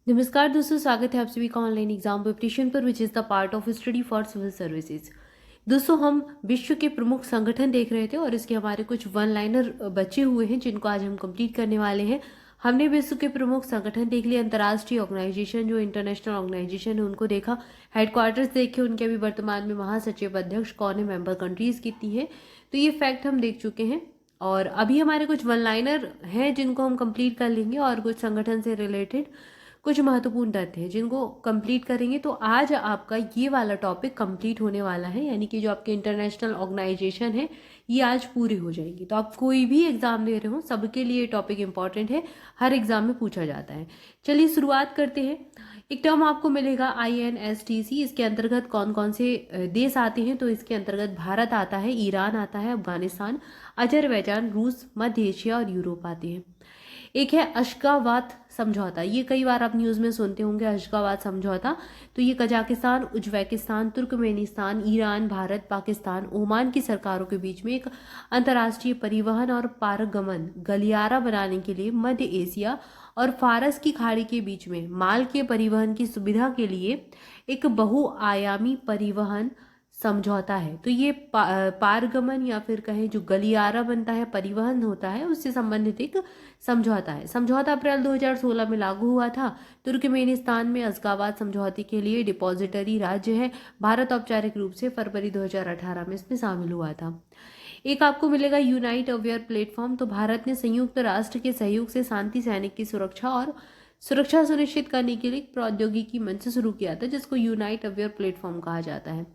नमस्कार दोस्तों, स्वागत है आप सभी का ऑनलाइन एग्जाम प्रिपरेशन पर which is the part of study for civil services. दोस्तों, हम विश्व के प्रमुख संगठन देख रहे थे और इसके हमारे कुछ वन लाइनर बचे हुए हैं जिनको आज हम कंप्लीट करने वाले हैं। हमने विश्व के प्रमुख संगठन देख लिए, अंतर्राष्ट्रीय ऑर्गेनाइजेशन जो इंटरनेशनल ऑर्गेनाइजेशन है उनको देखा, हेडक्वार्टर्स देखे, उनके अभी वर्तमान में महासचिव अध्यक्ष कौन है, मेंबर कंट्रीज कितनी है, तो ये फैक्ट हम देख चुके हैं। और अभी हमारे कुछ वन लाइनर हैं जिनको हम कंप्लीट कर लेंगे और कुछ संगठन से रिलेटेड कुछ महत्वपूर्ण तथ्य हैं जिनको कंप्लीट करेंगे तो आज आपका ये वाला टॉपिक कंप्लीट होने वाला है, यानी कि जो आपके इंटरनेशनल ऑर्गेनाइजेशन है ये आज पूरी हो जाएंगी। तो आप कोई भी एग्जाम दे रहे हो सबके लिए टॉपिक इंपॉर्टेंट है, हर एग्जाम में पूछा जाता है। चलिए शुरुआत करते हैं। एक टर्म आपको मिलेगा INSTC। इसके अंतर्गत कौन कौन से देश आते हैं, तो इसके अंतर्गत भारत आता है, ईरान आता है, अफगानिस्तान, अजरबैजान, रूस, मध्य एशिया और यूरोप आते हैं। एक है अशगाबाद समझौता, ये कई बार आप न्यूज़ में सुनते होंगे अशगाबाद समझौता। तो ये Kazakhstan, Uzbekistan, Turkmenistan, Iran, Bharat, Pakistan, Oman की सरकारों के बीच में एक अंतर्राष्ट्रीय परिवहन और पारगमन गलियारा बनाने के लिए मध्य एशिया और फारस की खाड़ी के बीच में माल के परिवहन की सुविधा के लिए एक बहुआयामी परिवहन समझौता है। तो ये पारगमन या फिर कहें जो गलियारा बनता है, परिवहन होता है, उससे संबंधित एक समझौता है। समझौता अप्रैल 2016 में लागू हुआ था। तुर्कमेनिस्तान में अशगाबाद समझौते के लिए डिपॉजिटरी राज्य है। भारत औपचारिक रूप से फरवरी 2018 में इसमें शामिल हुआ था। एक आपको मिलेगा यूनाइट अवेयर प्लेटफॉर्म। तो भारत ने संयुक्त राष्ट्र के सहयोग से शांति सैनिक की सुरक्षा और सुरक्षा सुनिश्चित करने के लिए प्रौद्योगिकी मंच शुरू किया था जिसको यूनाइट अवेयर प्लेटफॉर्म कहा जाता है।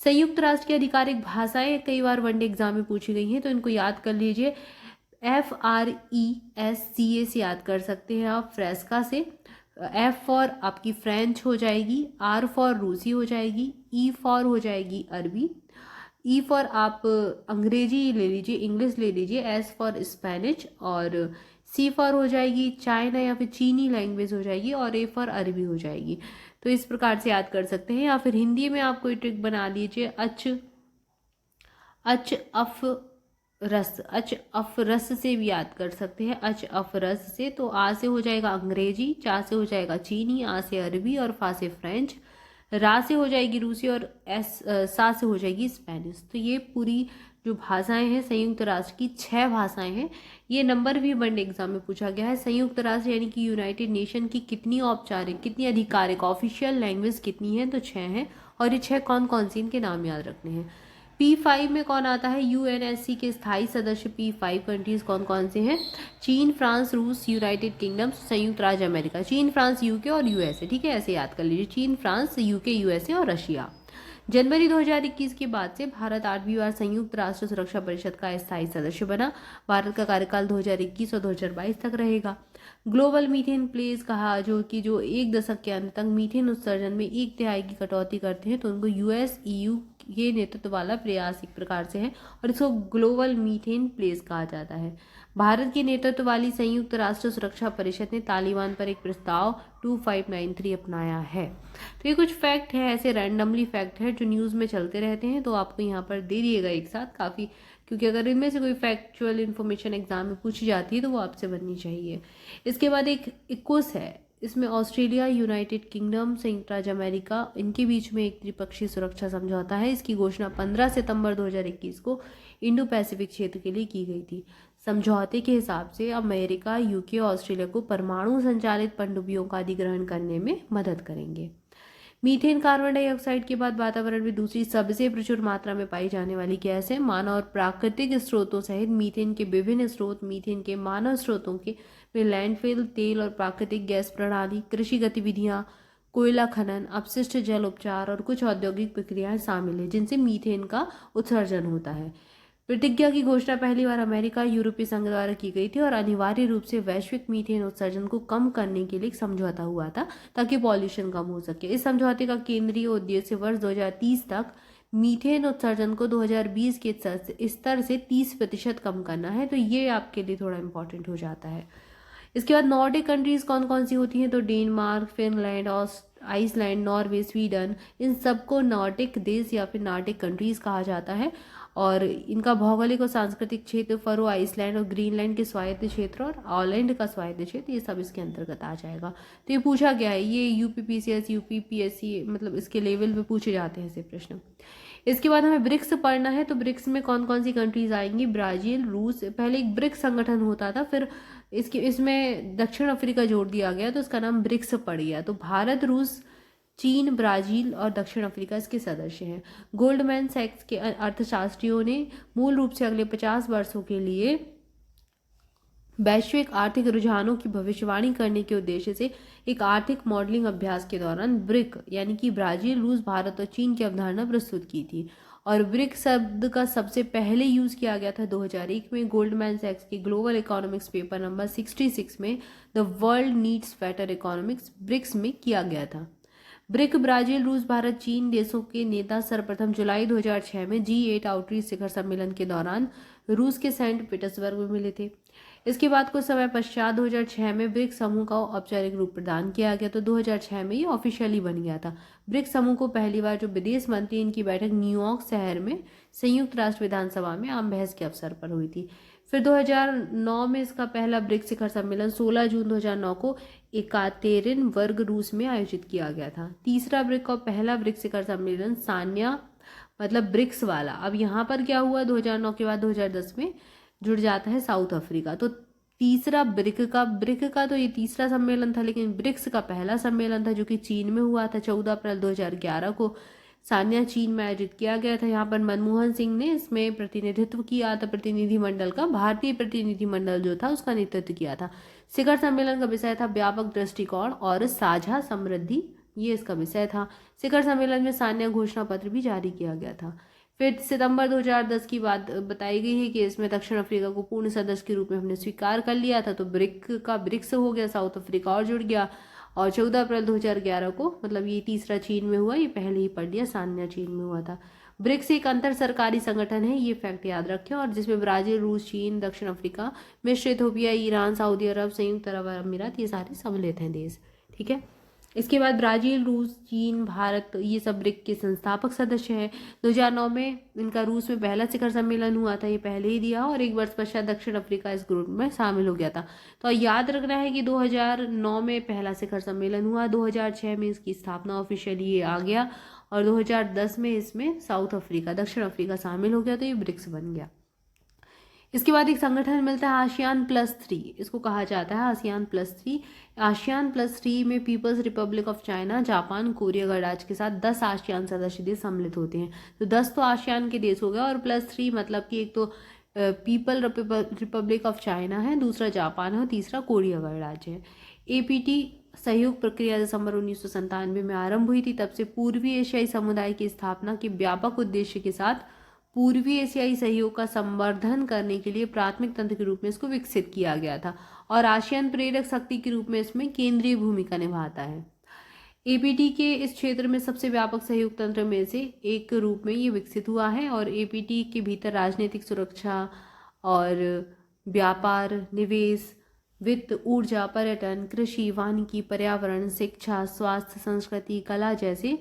संयुक्त राष्ट्र की आधिकारिक भाषाएं कई बार वनडे एग्जाम में पूछी गई हैं, तो इनको याद कर लीजिए। FRESCA से याद कर सकते हैं आप, फ्रेस्का से। F फॉर आपकी फ्रेंच हो जाएगी, R फॉर रूसी हो जाएगी, E फॉर हो जाएगी अरबी, E फॉर आप अंग्रेजी ले लीजिए, इंग्लिश ले लीजिए, S फॉर स्पेनिश, और C फॉर हो जाएगी चाइना या फिर चीनी लैंग्वेज हो जाएगी, और A फॉर अरबी हो जाएगी। तो इस प्रकार से याद कर सकते हैं। या फिर हिंदी में आप कोई ट्रिक बना लीजिए, अच अच अफ रस, अच अफ रस से भी याद कर सकते हैं, अच अफ रस से। तो आ से हो जाएगा अंग्रेजी, चा से हो जाएगा चीनी, आ से अरबी और फा से फ्रेंच, रा से हो जाएगी रूसी और सा से हो जाएगी स्पेनिश। तो ये पूरी जो भाषाएं हैं संयुक्त राष्ट्र की 6 भाषाएं हैं। ये नंबर भी वनडे एग्जाम में पूछा गया है। संयुक्त राष्ट्र यानी कि यूनाइटेड नेशन की कितनी औपचारिक, कितनी आधिकारिक ऑफिशियल लैंग्वेज कितनी है, तो 6 हैं। और ये 6 कौन कौन सी, इनके नाम याद रखने हैं। P5 में कौन आता है, UNSC के स्थायी सदस्य P5 कंट्रीज कौन कौन से हैं, चीन, फ्रांस, रूस, यूनाइटेड किंगडम, संयुक्त राज्य अमेरिका। चीन, फ्रांस, यूके और यूएसए, ठीक है, ऐसे याद कर लीजिए, चीन, फ्रांस, यूके, यूएसए और रशिया। जनवरी 2021 के बाद से भारत 8वीं बार संयुक्त राष्ट्र सुरक्षा परिषद का स्थायी सदस्य बना। भारत का कार्यकाल 2021 और 2022 तक रहेगा। ग्लोबल मीथेन प्लेस कहा, जो एक दशक के अंत तक मीथेन उत्सर्जन में 1/3 की कटौती करते हैं, तो उनको US EU ये नेतृत्व वाला प्रयास एक प्रकार से है और इसको ग्लोबल मीथेन प्लेस कहा जाता है। भारत की नेतृत्व वाली संयुक्त राष्ट्र सुरक्षा परिषद ने तालिबान पर एक प्रस्ताव 2593 अपनाया है। तो ये कुछ फैक्ट है, ऐसे रैंडमली फैक्ट है जो न्यूज़ में चलते रहते हैं, तो आपको यहाँ पर दे दिएगा एक साथ काफ़ी, क्योंकि अगर इनमें से कोई फैक्चुअल इन्फॉर्मेशन एग्जाम में पूछी जाती है तो वो आपसे बननी चाहिए। इसके बाद एक इक्वस है, इसमें ऑस्ट्रेलिया, यूनाइटेड किंगडम, संयुक्त राज्य अमेरिका, इनके बीच में एक त्रिपक्षीय सुरक्षा समझौता है। इसकी घोषणा 15 सितंबर 2021 को इंडो पैसिफिक क्षेत्र के लिए की गई थी। समझौते के हिसाब से अमेरिका, यूके और ऑस्ट्रेलिया को परमाणु संचालित पनडुब्बियों का अधिग्रहण करने में मदद करेंगे। मीथेन कार्बन डाइऑक्साइड के बाद वातावरण में दूसरी सबसे प्रचुर मात्रा में पाई जाने वाली गैस है। मानव और प्राकृतिक स्रोतों सहित मीथेन के विभिन्न स्रोत, मीथेन के मानव स्रोतों के में लैंडफिल, तेल और प्राकृतिक गैस प्रणाली, कृषि गतिविधियां, कोयला खनन, अपशिष्ट जल उपचार और कुछ औद्योगिक प्रक्रियाएं शामिल हैं जिनसे मीथेन का उत्सर्जन होता है। प्रतिज्ञा की घोषणा पहली बार अमेरिका, यूरोपीय संघ द्वारा की गई थी और अनिवार्य रूप से वैश्विक मीथेन उत्सर्जन को कम करने के लिए एक समझौता हुआ था ताकि पॉल्यूशन कम हो सके। इस समझौते का केंद्रीय उद्देश्य वर्ष 2030 तक मीथेन उत्सर्जन को 2020 के स्तर से 30% कम करना है। तो ये आपके लिए थोड़ा इंपॉर्टेंट हो जाता है। इसके बाद नॉर्डिक कंट्रीज कौन कौन सी होती हैं, तो Denmark, Finland, Iceland, Norway, Sweden, इन सबको नॉर्डिक देश या फिर नॉर्डिक कंट्रीज कहा जाता है। और इनका भौगोलिक और सांस्कृतिक क्षेत्र फरो आइसलैंड और ग्रीनलैंड के स्वायत्त क्षेत्र और ऑलैंड का स्वायत्त क्षेत्र, ये सब इसके अंतर्गत आ जाएगा। तो ये पूछा गया है, ये यूपीपीसीएस यूपीपीएससी मतलब इसके लेवल पे पूछे जाते हैं ऐसे प्रश्न। इसके बाद हमें ब्रिक्स पढ़ना है। तो ब्रिक्स में कौन कौन सी कंट्रीज आएंगी? ब्राजील, रूस, पहले एक ब्रिक्स संगठन होता था, फिर इसमें दक्षिण अफ्रीका जोड़ दिया गया तो इसका नाम ब्रिक्स पड़ गया। तो भारत, रूस, चीन, ब्राजील और दक्षिण अफ्रीका इसके सदस्य हैं। गोल्डमैन सैक्स के अर्थशास्त्रियों ने मूल रूप से अगले 50 वर्षों के लिए वैश्विक आर्थिक रुझानों की भविष्यवाणी करने के उद्देश्य से एक आर्थिक मॉडलिंग अभ्यास के दौरान ब्रिक यानी कि ब्राजील, रूस, भारत और चीन की अवधारणा प्रस्तुत की थी। और ब्रिक शब्द का सबसे पहले यूज किया गया था 2001 में गोल्डमैन सैक्स के ग्लोबल इकोनॉमिक्स पेपर नंबर 66 में the world needs better economics BRICS में किया गया था। ब्रिक ब्राजील, रूस, भारत, चीन देशों के नेता सर्वप्रथम जुलाई 2006 में G8 आउटरीच शिखर सम्मेलन के दौरान रूस के सेंट पीटर्सबर्ग में मिले थे। इसके बाद कुछ समय पश्चात 2006 में ब्रिक्स समूह का औपचारिक रूप प्रदान किया गया। तो 2006 में ये ऑफिशियली बन गया था। ब्रिक्स समूह को पहली बार जो विदेश मंत्री इनकी बैठक न्यूयॉर्क शहर में संयुक्त राष्ट्र विधानसभा में आम बहस के अवसर पर हुई थी। फिर 2009 में इसका पहला ब्रिक्स शिखर सम्मेलन 16 जून 2009 को एकातेरिनबर्ग रूस में आयोजित किया गया था। तीसरा ब्रिक और पहला ब्रिक्स शिखर सम्मेलन सान्या मतलब ब्रिक्स वाला। अब यहाँ पर क्या हुआ, 2009 के बाद 2010 में जुड़ जाता है साउथ अफ्रीका। तो तीसरा ब्रिक का तो ये तीसरा सम्मेलन था, लेकिन ब्रिक्स का पहला सम्मेलन था जो कि चीन में हुआ था 14 अप्रैल 2011 को। सान्या चीन में आयोजित किया गया था। यहाँ पर मनमोहन सिंह ने इसमें प्रतिनिधित्व किया था, प्रतिनिधिमंडल का, भारतीय प्रतिनिधिमंडल जो था उसका नेतृत्व किया था। शिखर सम्मेलन का विषय था व्यापक दृष्टिकोण और साझा समृद्धि, ये इसका विषय था। शिखर सम्मेलन में सान्या घोषणा पत्र भी जारी किया गया था। फिर सितंबर 2010 की बात बताई गई है कि इसमें दक्षिण अफ्रीका को पूर्ण सदस्य के रूप में हमने स्वीकार कर लिया था। तो ब्रिक्स हो गया, साउथ अफ्रीका और जुड़ गया। और 14 अप्रैल 2011 को मतलब ये तीसरा चीन में हुआ, ये पहले ही पढ़ लिया, सान्या चीन में हुआ था। ब्रिक्स एक अंतर सरकारी संगठन है, ये फैक्ट याद रखें, और जिसमें ब्राजील, रूस, चीन, दक्षिण अफ्रीका, मिस्र, इथोपिया, ईरान, सऊदी अरब, संयुक्त अरब अमीरात, ये सारे सम्मिलित हैं देश। ठीक है। इसके बाद ब्राजील, रूस, चीन, भारत ये सब ब्रिक के संस्थापक सदस्य हैं। 2009 में इनका रूस में पहला शिखर सम्मेलन हुआ था, ये पहले ही दिया, और एक वर्ष पश्चात दक्षिण अफ्रीका इस ग्रुप में शामिल हो गया था। तो याद रखना है कि 2009 में पहला शिखर सम्मेलन हुआ, 2006 में इसकी स्थापना ऑफिशियली ये आ गया, और 2010 में इसमें साउथ अफ्रीका, दक्षिण अफ्रीका शामिल हो गया, तो ये ब्रिक्स बन गया। इसके बाद एक संगठन मिलता है ASEAN+3, इसको कहा जाता है ASEAN+3। ASEAN+3 में People's Republic of China, Japan, Korea गणराज्य के साथ 10 आसियान सदस्य देश सम्मिलित होते हैं। तो 10 तो आसियान के देश हो गया, और +3 मतलब कि एक तो पीपल रिपब्लिक ऑफ चाइना है, दूसरा जापान है और तीसरा कोरिया गणराज्य है। APT सहयोग प्रक्रिया दिसंबर 1997 में आरंभ हुई थी। तब से पूर्वी एशियाई समुदाय की स्थापना के व्यापक उद्देश्य के साथ पूर्वी एशियाई सहयोग का संवर्धन करने के लिए प्राथमिक तंत्र के रूप में इसको विकसित किया गया था, और आसियान प्रेरक शक्ति के रूप में इसमें केंद्रीय भूमिका निभाता है। APT के इस क्षेत्र में सबसे व्यापक सहयोग तंत्र में से एक के रूप में ये विकसित हुआ है, और APT के भीतर राजनीतिक सुरक्षा और व्यापार, निवेश, वित्त, ऊर्जा, पर्यटन, कृषि, वानिकी, पर्यावरण, शिक्षा, स्वास्थ्य, संस्कृति, कला जैसे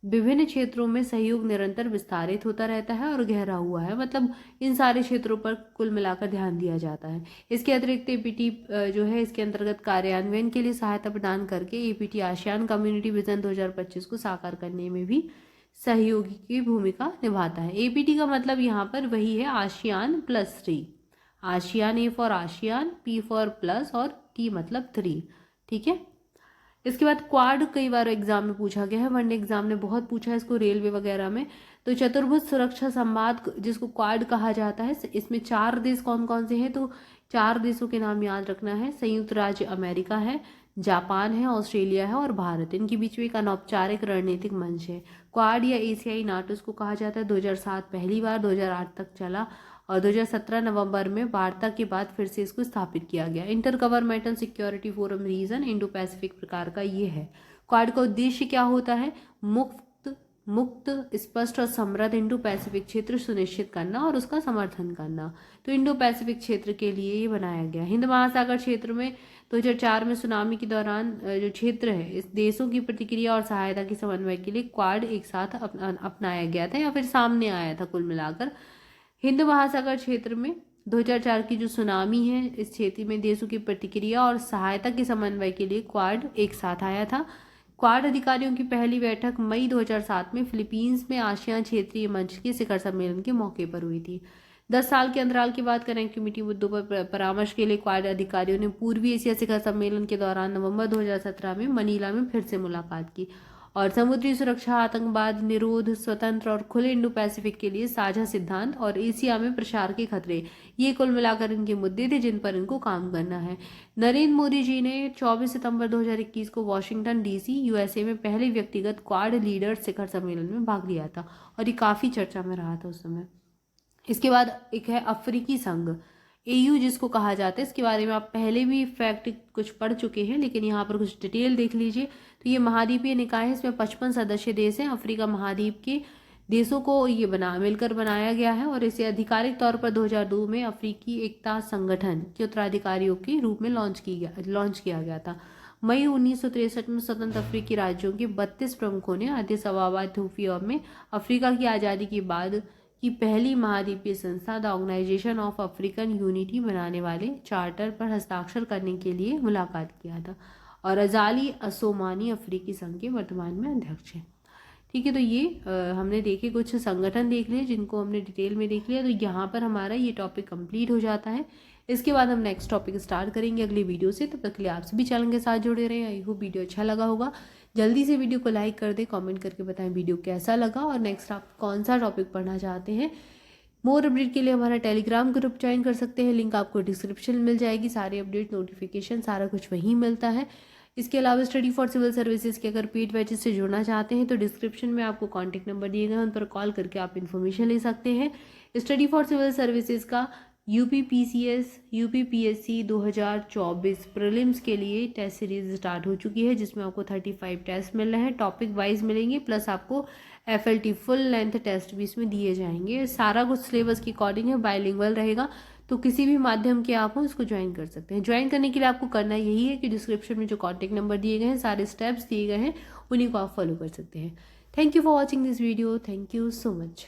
विभिन्न क्षेत्रों में सहयोग निरंतर विस्तारित होता रहता है और गहरा हुआ है। मतलब इन सारे क्षेत्रों पर कुल मिलाकर ध्यान दिया जाता है। इसके अतिरिक्त APT जो है इसके अंतर्गत कार्यान्वयन के लिए सहायता प्रदान करके APT आसियान कम्युनिटी विजन 2025 को साकार करने में भी सहयोगी की भूमिका निभाता है। APT का मतलब यहाँ पर वही है ASEAN+3। ASEAN A for ASEAN, P for plus और T मतलब 3। ठीक है। इसके बाद क्वाड कई बार एग्जाम में पूछा गया है, वनडे एग्जाम ने बहुत पूछा है इसको रेलवे वगैरह में। तो चतुर्भुज सुरक्षा संवाद जिसको क्वाड कहा जाता है, इसमें 4 देश कौन कौन से हैं? तो 4 देशों के नाम याद रखना है। संयुक्त राज्य अमेरिका है, जापान है, ऑस्ट्रेलिया है और भारत। इनके बीच में एक अनौपचारिक रणनीतिक मंच है। क्वाड या एशियाई नाटो इसको कहा जाता है। 2007 पहली बार, 2008 तक चला, और 2017 नवंबर में वार्ता के बाद फिर से इसको स्थापित किया गया। Intergovernmental security forum region Indo Pacific प्रकार का ये है। क्वाड का उद्देश्य क्या होता है? मुक्त, स्पष्ट और समृद्ध इंडो पैसिफिक क्षेत्र सुनिश्चित करना और उसका समर्थन करना। तो इंडो पैसिफिक क्षेत्र के लिए ये बनाया गया। हिंद महासागर क्षेत्र में 2004 में सुनामी के दौरान जो क्षेत्र है इस देशों की प्रतिक्रिया और सहायता के समन्वय के लिए क्वाड एक साथ अपनाया गया था या फिर सामने आया था। कुल मिलाकर हिंद महासागर क्षेत्र में 2004 की जो सुनामी है इस क्षेत्र में देशों की प्रतिक्रिया और सहायता के समन्वय के लिए क्वाड एक साथ आया था। क्वाड अधिकारियों की पहली बैठक मई 2007 में फिलीपींस में आसियान क्षेत्रीय मंच के शिखर सम्मेलन के मौके पर हुई थी। 10 साल के अंतराल के बाद कनेक्टिविटी मुद्दों पर परामर्श के लिए क्वाड अधिकारियों ने पूर्वी एशिया शिखर सम्मेलन के दौरान नवंबर 2017 में मनीला में फिर से मुलाकात की और समुद्री सुरक्षा, आतंकवाद निरोध, स्वतंत्र और खुले इंडो पैसिफिक के लिए साझा सिद्धांत और एशिया में प्रसार के खतरे, ये कुल मिलाकर इनके मुद्दे थे जिन पर इनको काम करना है। नरेंद्र मोदी जी ने 24 सितंबर 2021 को वॉशिंगटन डीसी यूएसए में पहले व्यक्तिगत क्वाड लीडर शिखर सम्मेलन में भाग लिया था और ये काफ़ी चर्चा में रहा था उस समय। इसके बाद एक है अफ्रीकी संघ, AU जिसको कहा जाता है। इसके बारे में आप पहले भी फैक्ट कुछ पढ़ चुके हैं, लेकिन यहाँ पर कुछ डिटेल देख लीजिए। तो ये महाद्वीपीय निकाय है, इसमें 55 सदस्य देश हैं। अफ्रीका महाद्वीप के देशों को ये मिलकर बनाया गया है और इसे आधिकारिक तौर पर 2002 में अफ्रीकी एकता संगठन के उत्तराधिकारियों के रूप में लॉन्च किया गया था। मई 1963 में स्वतंत्र अफ्रीकी राज्यों के 32 प्रमुखों ने अदीस अबाबा इथियोपिया में अफ्रीका की आज़ादी के बाद की पहली महाद्वीपीय संस्था the organisation of African unity बनाने वाले चार्टर पर हस्ताक्षर करने के लिए मुलाकात किया था और अजाली असोमानी अफ्रीकी संघ के वर्तमान में अध्यक्ष हैं। ठीक है, तो ये हमने देखे कुछ संगठन देख लिए जिनको हमने डिटेल में देख लिया। तो यहाँ पर हमारा ये टॉपिक कंप्लीट हो जाता है। इसके बाद हम नेक्स्ट टॉपिक स्टार्ट करेंगे अगली वीडियो से। तब तक के लिए आप सभी चैनल के साथ जुड़े रहें। आई होप वीडियो अच्छा लगा होगा। जल्दी से वीडियो को लाइक कर दें, कमेंट करके बताएं वीडियो कैसा लगा और नेक्स्ट आप कौन सा टॉपिक पढ़ना चाहते हैं। मोर अपडेट के लिए हमारा टेलीग्राम ग्रुप ज्वाइन कर सकते हैं, लिंक आपको डिस्क्रिप्शन में मिल जाएगी। सारे अपडेट, नोटिफिकेशन सारा कुछ वहीं मिलता है। इसके अलावा स्टडी फॉर सिविल सर्विसेज के अगर पेड बैचेस से जुड़ना चाहते हैं तो डिस्क्रिप्शन में आपको कॉन्टैक्ट नंबर दिए गए हैं, उन पर कॉल करके आप इन्फॉर्मेशन ले सकते हैं। स्टडी फॉर सिविल सर्विसेज का UPPCS UPPSC 2024 प्रीलिम्स के लिए टेस्ट सीरीज स्टार्ट हो चुकी है, जिसमें आपको 35 टेस्ट मिल रहे हैं, टॉपिक वाइज मिलेंगे, प्लस आपको FLT फुल लेंथ टेस्ट भी इसमें दिए जाएंगे। सारा कुछ सिलेबस के अकॉर्डिंग है, बायलिंगुअल रहेगा, तो किसी भी माध्यम के आप हो इसको ज्वाइन कर सकते हैं। ज्वाइन करने के लिए आपको करना यही है कि डिस्क्रिप्शन में जो कॉन्टैक्ट नंबर दिए गए हैं, सारे स्टेप्स दिए गए हैं, उन्हीं को आप फॉलो कर सकते हैं। Thank you for watching this video. Thank you so much.